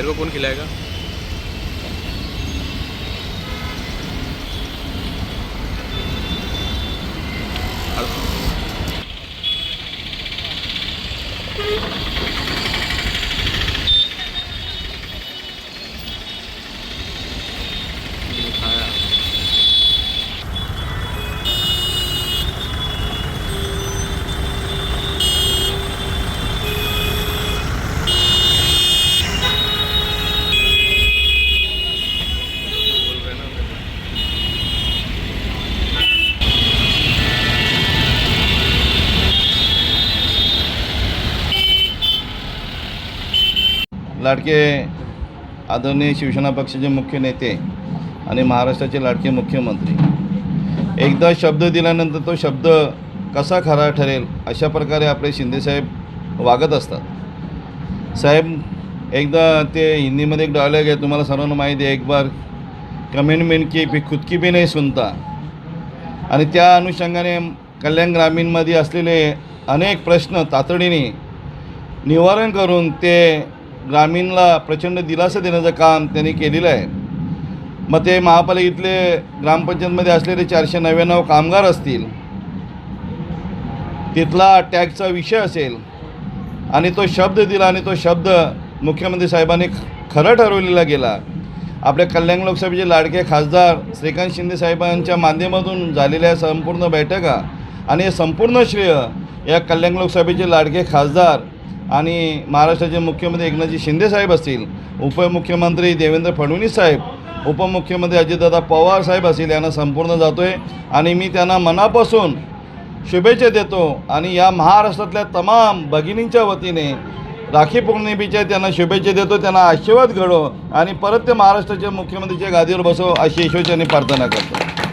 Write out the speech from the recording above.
मेरे को कौन खिलाएगा? लाडके आदरणीय शिवसेना पक्षाचे मुख्य नेते आणि महाराष्ट्राचे लाडके मुख्यमंत्री एकदा शब्द दिल्यानंतर तो शब्द कसा खरा ठरेल अशा प्रकारे आपले शिंदेसाहेब वागत असतात। साहेब एकदा ते हिंदीमध्ये एक डायलॉग आहे, तुम्हाला सर्वांना माहिती आहे, एक बार कमेंटमेंट की भी खुद की भी नाही सुनता। आणि त्या अनुषंगाने कल्याण ग्रामीणमध्ये असलेले अनेक प्रश्न तातडीने निवारण करून ते ग्रामीणला प्रचंड दिलासा देण्याचं काम त्यांनी केलेलं आहे। मग ते महापालिकेतले ग्रामपंचायतमध्ये असलेले 499 कामगार असतील, तिथला टॅक्सचा विषय असेल, आणि तो शब्द दिला आणि तो शब्द मुख्यमंत्री साहेबांनी खरं ठरवलेला गेला। आपल्या कल्याण लोकसभेचे लाडके खासदार श्रीकांत शिंदे साहेबांच्या माध्यमातून झालेल्या संपूर्ण बैठका आणि संपूर्ण श्रेय या कल्याण लोकसभेचे लाडके खासदार आणि महाराष्ट्राचे मुख्यमंत्री एकनाथजी शिंदे साहेब असतील, उपमुख्यमंत्री देवेंद्र फडणवीस साहेब, उपमुख्यमंत्री अजितदादा पवार साहेब असतील, यांना संपूर्ण जातो आहे। आणि मी त्यांना मनापासून शुभेच्छा देतो आणि या महाराष्ट्रातल्या तमाम भगिनींच्या वतीने राखी पौर्णिमेच्या त्यांना शुभेच्छा देतो। त्यांना आशीर्वाद घडो आणि परत ते महाराष्ट्राच्या मुख्यमंत्रीच्या गादीवर बसो अशी ईश्वरचरणी प्रार्थना करतो।